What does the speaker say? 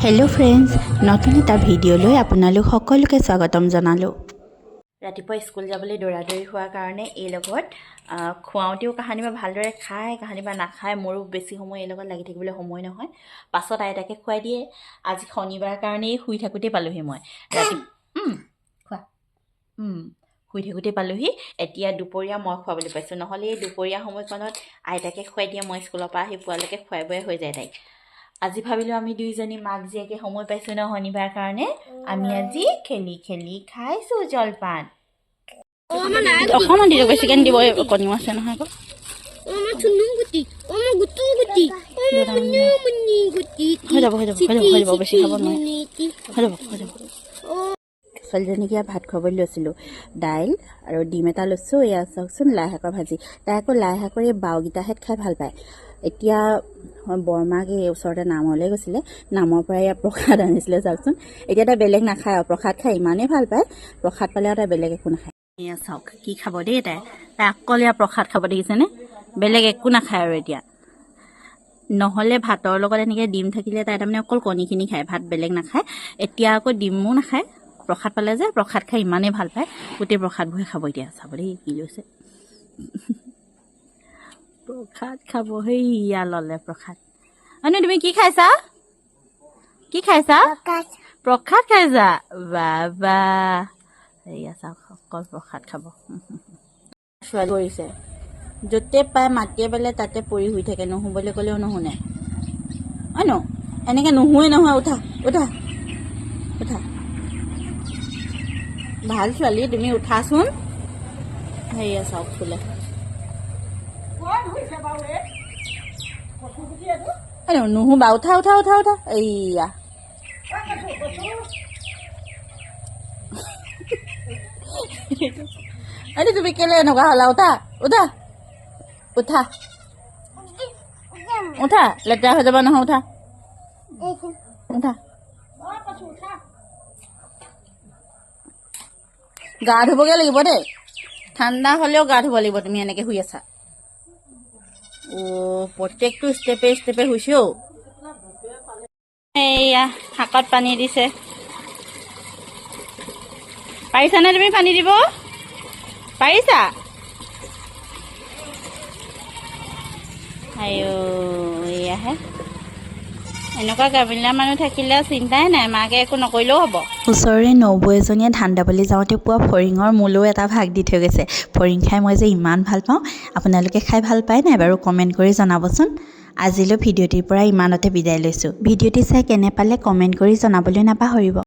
Hello friends नतुन एटा भिडिओলৈ আপোনালোক সকলোকে স্বাগতম জনালো। ৰাতিপুৱা স্কুল যাবলৈ দৌৰাদৌৰি হোৱাৰ কাৰণে এই লগত খুৱাওঁতেও কাহানিবা ভালদৰে খায় কাহানিবা নাখায় মোৰো বেছি সময় এই লগত লাগি থাকিবলৈ সময় নহয় পাছত আইতাকে খুৱাই দিয়ে আজি শনিবাৰ কাৰণে শুই থাকোতে পালোহি মই ৰাতি খোৱা শুই থাকোতে পালোহি এতিয়া দুপৰীয়া মই খুৱাবলৈ পাইছোঁ নহ'লে এই দুপৰীয়া সময়কণত আইতাকে খুৱাই দিয়ে মই স্কুলৰ পৰা আহি পোৱালৈকে খুৱাই বৈ হৈ যায় তাইক আজি ভাবিলোঁ আমি দুইজনী মাক জীয়েকে সময় পাইছোঁ ন শনিবাৰ কাৰণে আমি আজি খেলি খেলি খাইছোঁ জলপান অকণমান দিব বেছিকৈ দিব কণীও আছে নহয় আকৌ হৈ যাব বেছি খাব নোৱাৰে হৈ যাব ছোৱালীজনীক ইয়াত ভাত খুৱাবলৈ লৈছিলোঁ দাইল আৰু ডিম এটা লৈছোঁ এয়া চাওকচোন লাই শাকৰ ভাজি তাই আকৌ লাই শাকৰ এই বাওগিটাহেঁত খাই ভাল পায় এতিয়া বৰমাক এই ওচৰতে নামলৈ গৈছিলে নামৰ পৰা ইয়াত প্ৰসাদ আনিছিলে চাওকচোন এতিয়া তাই বেলেগ নাখায় আৰু প্ৰসাদ খাই ইমানেই ভাল পায় প্ৰসাদ পালে আৰু তাই বেলেগ একো নাখায় এয়া চাওক কি খাব দেই তাই অকল ইয়াৰ প্ৰসাদ খাব দেখিছেনে বেলেগ একো নাখায় আৰু এতিয়া নহ'লে ভাতৰ লগত এনেকৈ ডিম থাকিলে তাই তাৰমানে অকল কণীখিনি খায় ভাত বেলেগ নাখায় এতিয়া আকৌ ডিমো নাখায় প্ৰসাদ পালে যে প্ৰসাদ খাই ইমানেই ভাল পায় গোটেই প্ৰসাদবোৰে খাব এতিয়া চাব দেই কি লৈছে প্ৰসাদ খাব সেইয়া ল'লে প্ৰসাদ আনু তুমি কি খাইছা প্ৰসাদ খাইছা বাবা এয়া চাওক অকল প্ৰসাদ খাব ছোৱালী কৰিছে য'তে পায় মাটিয়ে পেলে তাতে পৰি শুই থাকে নুশুবলৈ ক'লেও নুশুনে আনু এনেকৈ নুশুৱে নহয় উঠা ভাল ছোৱালী তুমি উঠাচোন সেয়া চাওক ফুলে নুশুবা উঠা এইয়া তুমি কেলে এনেকুৱা হ'লা উঠা লেতেৰা হৈ যাবা নহয় উঠা গা ধুবগৈ লাগিব দেই ঠাণ্ডা হ'লেও গা ধুব লাগিব তুমি এনেকৈ শুই আছা প্ৰত্যেকটো ষ্টেপে শুইছো এয়া শাকত পানী দিছে পাৰিছানে তুমি পানী দিব পাৰিছা এয়াহে এনেকুৱা গাভিলা মানুহ থাকিলে চিন্তাই নাই মাকে একো নকৰিলেও হ'ব ওচৰৰে নবৌ এজনীয়ে ধান দাবলৈ যাওঁতে পোৱা ফৰিঙৰ মোলৈও এটা ভাগ দি থৈ গৈছে ফৰিং খাই মই যে ইমান ভাল পাওঁ আপোনালোকে খাই ভাল পায় নাই বাৰু কমেণ্ট কৰি জনাবচোন আজিলৈ ভিডিঅ'টিৰ পৰা ইমানতে বিদায় লৈছোঁ ভিডিঅ'টি চাই কেনে পালে কমেণ্ট কৰি জনাবলৈ নাপাহৰিব